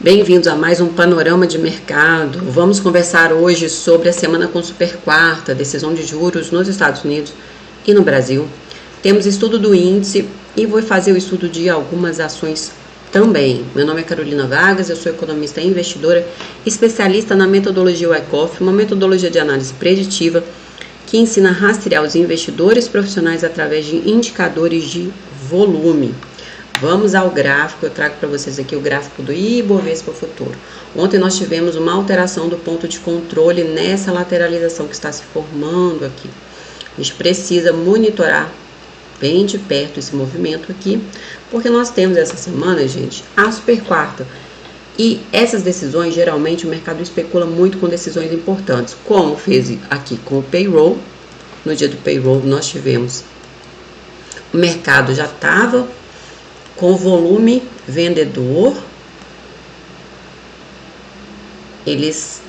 Bem-vindos a mais um panorama de mercado. Vamos conversar hoje sobre a semana com super quarta, decisão de juros nos Estados Unidos e no Brasil. Temos estudo do índice e vou fazer o estudo de algumas ações também. Meu nome é Carolina Vargas, eu sou economista e investidora, especialista na metodologia Wyckoff, uma metodologia de análise preditiva que ensina a rastrear os investidores profissionais através de indicadores de volume. Vamos ao gráfico, eu trago para vocês aqui o gráfico do Ibovespa Futuro. Ontem nós tivemos uma alteração do ponto de controle nessa lateralização que está se formando aqui. A gente precisa monitorar bem de perto esse movimento aqui, porque nós temos essa semana, gente, a super quarta. E essas decisões, geralmente, o mercado especula muito com decisões importantes, como fez aqui com o payroll. No dia do payroll, nós tivemos, o mercado já estava com volume vendedor, eles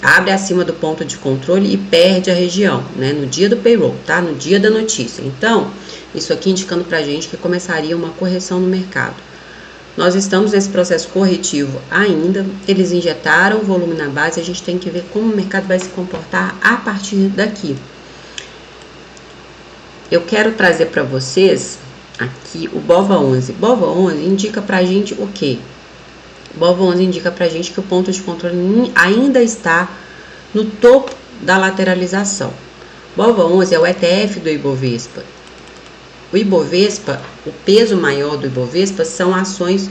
abre acima do ponto de controle e perde a região, né, no dia do payroll, tá? No dia da notícia. Então, isso aqui indicando pra gente que começaria uma correção no mercado. Nós estamos nesse processo corretivo ainda, eles injetaram volume na base, a gente tem que ver como o mercado vai se comportar a partir daqui. Eu quero trazer para vocês aqui o BOVA11. BOVA11 indica pra gente o quê? BOVA11 indica pra gente que o ponto de controle ainda está no topo da lateralização. BOVA11 é o ETF do Ibovespa. O Ibovespa, o peso maior do Ibovespa são ações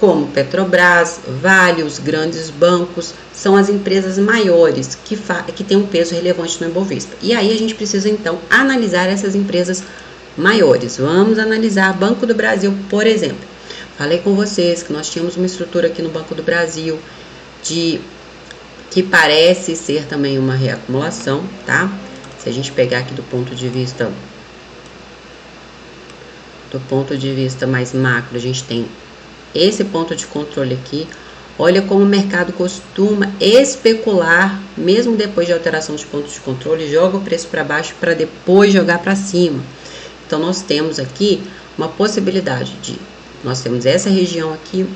como Petrobras, Vale, os grandes bancos, são as empresas maiores que têm um peso relevante no Ibovespa. E aí a gente precisa então analisar essas empresas maiores. Vamos analisar Banco do Brasil, por exemplo. Falei com vocês que nós tínhamos uma estrutura aqui no Banco do Brasil que parece ser também uma reacumulação, tá? Se a gente pegar aqui do ponto de vista mais macro, a gente tem esse ponto de controle aqui. Olha como o mercado costuma especular, mesmo depois de alteração de ponto de controle, joga o preço para baixo para depois jogar para cima. Então, nós temos aqui uma possibilidade nós temos essa região aqui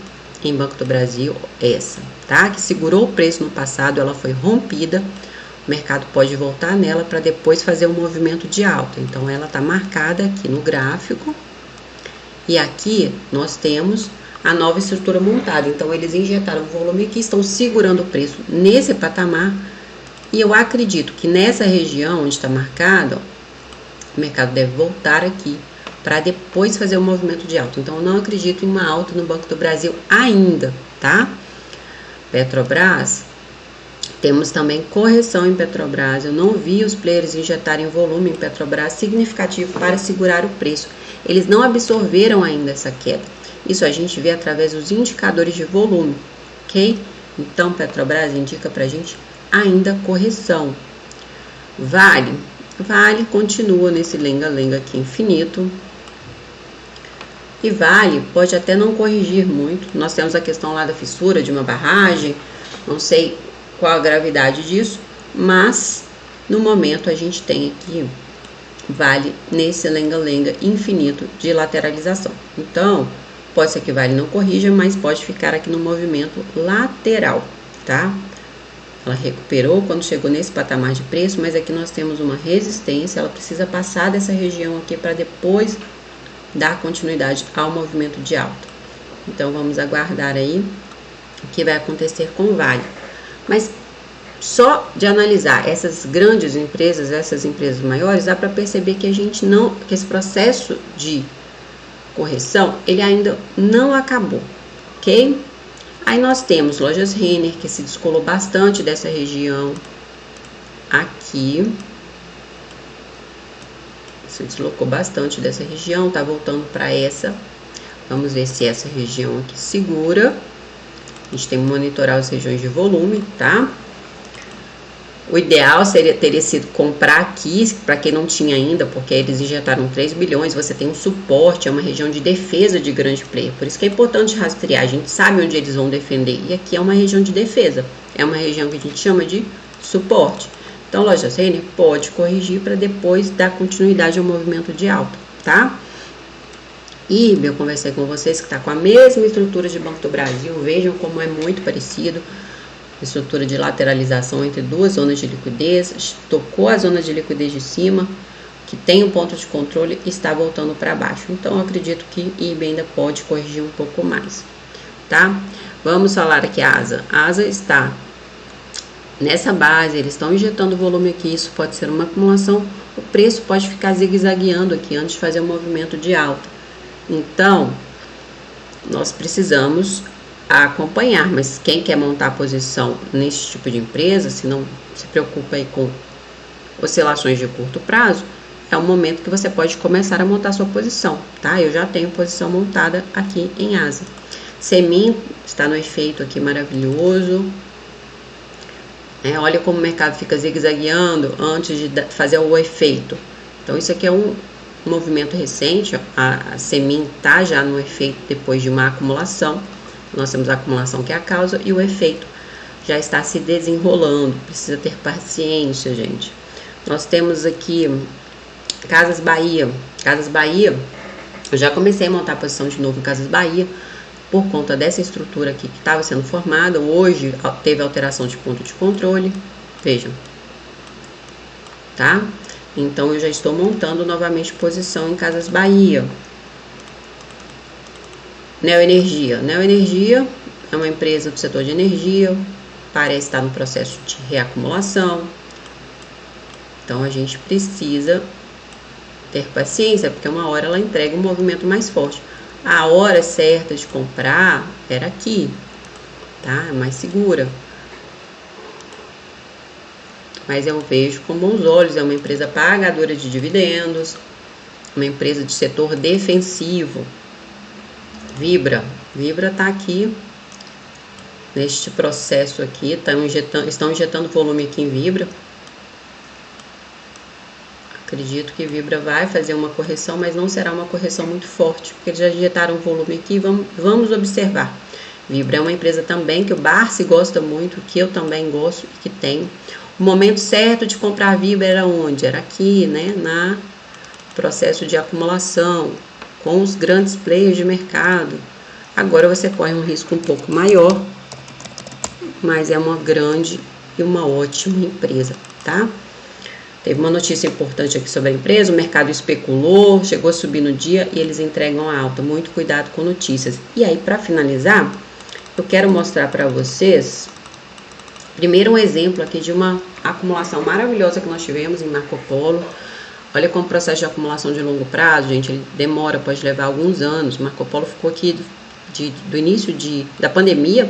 em Banco do Brasil, essa, tá? Que segurou o preço no passado, ela foi rompida, o mercado pode voltar nela para depois fazer um movimento de alta. Então, ela está marcada aqui no gráfico e aqui nós temos a nova estrutura montada. Então, eles injetaram volume aqui, estão segurando o preço nesse patamar e eu acredito que nessa região onde está marcada, o mercado deve voltar aqui para depois fazer um movimento de alta. Então, eu não acredito em uma alta no Banco do Brasil ainda, tá? Petrobras, temos também correção em Petrobras. Eu não vi os players injetarem volume em Petrobras significativo para segurar o preço. Eles não absorveram ainda essa queda. Isso a gente vê através dos indicadores de volume, ok? Então, Petrobras indica pra gente ainda correção. Vale continua nesse lenga-lenga aqui infinito. E Vale pode até não corrigir muito. Nós temos a questão lá da fissura de uma barragem. Não sei qual a gravidade disso. Mas, no momento, a gente tem aqui Vale nesse lenga-lenga infinito de lateralização. Então, pode ser que Vale não corrija, mas pode ficar aqui no movimento lateral, tá? Ela recuperou quando chegou nesse patamar de preço, mas aqui nós temos uma resistência, ela precisa passar dessa região aqui para depois dar continuidade ao movimento de alta. Então, vamos aguardar aí o que vai acontecer com o Vale. Mas só de analisar essas grandes empresas, essas empresas maiores, dá para perceber que que esse processo de correção, ele ainda não acabou, ok? Aí nós temos Lojas Renner, que se descolou bastante dessa região aqui. Se deslocou bastante dessa região, tá voltando para essa. Vamos ver se essa região aqui segura. A gente tem que monitorar as regiões de volume, tá? O ideal teria sido comprar aqui, para quem não tinha ainda, porque eles injetaram 3 bilhões, você tem um suporte, é uma região de defesa de grande player. Por isso que é importante rastrear, a gente sabe onde eles vão defender. E aqui é uma região de defesa, é uma região que a gente chama de suporte. Então, Lojas Renner pode corrigir para depois dar continuidade ao movimento de alta, tá? IRB, eu conversei com vocês que está com a mesma estrutura de Banco do Brasil, vejam como é muito parecido, estrutura de lateralização entre duas zonas de liquidez, tocou a zona de liquidez de cima, que tem um ponto de controle e está voltando para baixo. Então, eu acredito que IRB ainda pode corrigir um pouco mais, tá? Vamos falar aqui a ASA. A ASA está nessa base, eles estão injetando volume aqui, isso pode ser uma acumulação, o preço pode ficar zigue-zagueando aqui antes de fazer um movimento de alta. Então, nós precisamos acompanhar, mas quem quer montar posição nesse tipo de empresa, se não se preocupa aí com oscilações de curto prazo, é o momento que você pode começar a montar sua posição, tá? Eu já tenho posição montada aqui em ASA. Semin está no efeito aqui maravilhoso. Olha como o mercado fica zigue-zagueando antes de fazer o efeito. Então, isso aqui é um movimento recente, a Semin está já no efeito depois de uma acumulação. Nós temos a acumulação que é a causa e o efeito já está se desenrolando. Precisa ter paciência, gente. Nós temos aqui Casas Bahia. Casas Bahia, eu já comecei a montar a posição de novo em Casas Bahia por conta dessa estrutura aqui que estava sendo formada. Hoje teve alteração de ponto de controle. Vejam, tá? Então, eu já estou montando novamente posição em Casas Bahia. Neoenergia. Neoenergia é uma empresa do setor de energia, parece estar no processo de reacumulação. Então, a gente precisa ter paciência, porque uma hora ela entrega um movimento mais forte. A hora certa de comprar era aqui, tá? É mais segura. Mas eu vejo com bons olhos, é uma empresa pagadora de dividendos, uma empresa de setor defensivo. Vibra está aqui, neste processo aqui, estão injetando volume aqui em Vibra. Acredito que Vibra vai fazer uma correção, mas não será uma correção muito forte, porque eles já injetaram volume aqui, vamos observar. Vibra é uma empresa também que o Barsi gosta muito, que eu também gosto e que tem. O momento certo de comprar Vibra era onde? Era aqui, né? Na processo de acumulação, com os grandes players de mercado. Agora você corre um risco um pouco maior, mas é uma grande e uma ótima empresa, tá? Teve uma notícia importante aqui sobre a empresa, o mercado especulou, chegou a subir no dia e eles entregam a alta. Muito cuidado com notícias. E aí, para finalizar, eu quero mostrar para vocês, primeiro um exemplo aqui de uma acumulação maravilhosa que nós tivemos em Marco Polo. Olha como o processo de acumulação de longo prazo, gente, ele demora, pode levar alguns anos. Marco Polo ficou aqui do início da pandemia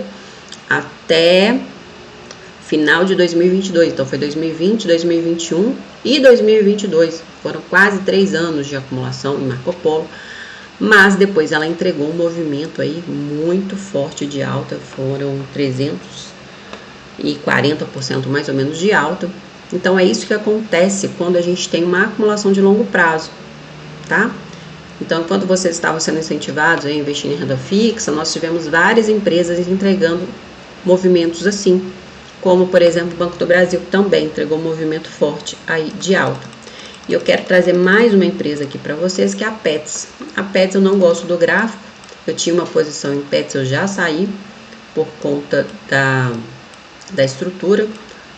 até final de 2022, então foi 2020, 2021 e 2022, foram quase 3 anos de acumulação em Marco Polo, mas depois ela entregou um movimento aí muito forte de alta, foram 340% mais ou menos de alta. Então é isso que acontece quando a gente tem uma acumulação de longo prazo, tá? Então, enquanto vocês estavam sendo incentivados a investir em renda fixa, nós tivemos várias empresas entregando movimentos assim, como, por exemplo, o Banco do Brasil também entregou um movimento forte aí de alta. E eu quero trazer mais uma empresa aqui para vocês, que é a Petz. A Petz eu não gosto do gráfico, eu tinha uma posição em Petz, eu já saí por conta da estrutura.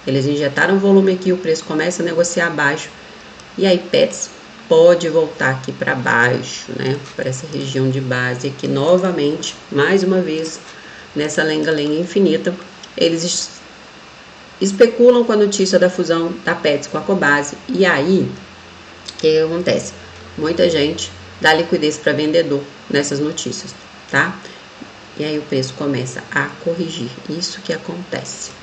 Eles injetaram volume aqui, o preço começa a negociar abaixo, e aí Petz pode voltar aqui para baixo, né, para essa região de base aqui novamente, mais uma vez, nessa lenga-lenga infinita. Eles especulam com a notícia da fusão da Petz com a Cobasi, e aí, o que acontece? Muita gente dá liquidez para vendedor nessas notícias, tá? E aí o preço começa a corrigir, isso que acontece.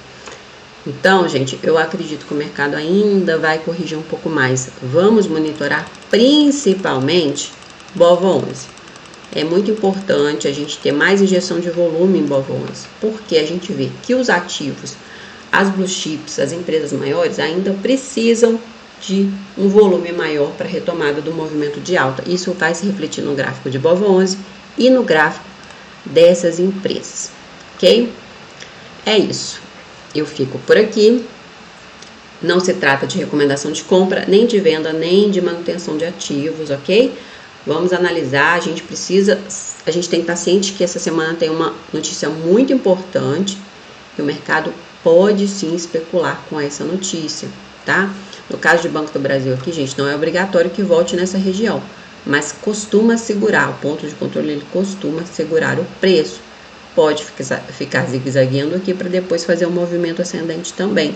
Então, gente, eu acredito que o mercado ainda vai corrigir um pouco mais. Vamos monitorar principalmente BOVA11. É muito importante a gente ter mais injeção de volume em BOVA11, porque a gente vê que os ativos, as blue chips, as empresas maiores ainda precisam de um volume maior para a retomada do movimento de alta. Isso vai se refletir no gráfico de BOVA11 e no gráfico dessas empresas, ok? É isso. Eu fico por aqui. Não se trata de recomendação de compra, nem de venda, nem de manutenção de ativos, ok? Vamos analisar, a gente tem que estar ciente que essa semana tem uma notícia muito importante, que o mercado pode sim especular com essa notícia, tá? No caso de Banco do Brasil aqui, gente, não é obrigatório que volte nessa região, mas costuma segurar, o ponto de controle ele costuma segurar o preço. Pode ficar zigue-zagueando aqui para depois fazer um movimento ascendente também,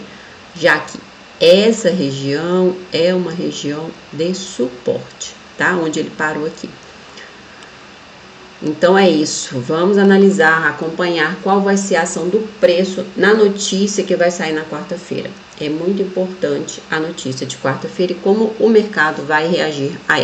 já que essa região é uma região de suporte, tá? Onde ele parou aqui. Então é isso, vamos analisar, acompanhar qual vai ser a ação do preço na notícia que vai sair na quarta-feira. É muito importante a notícia de quarta-feira e como o mercado vai reagir a ela.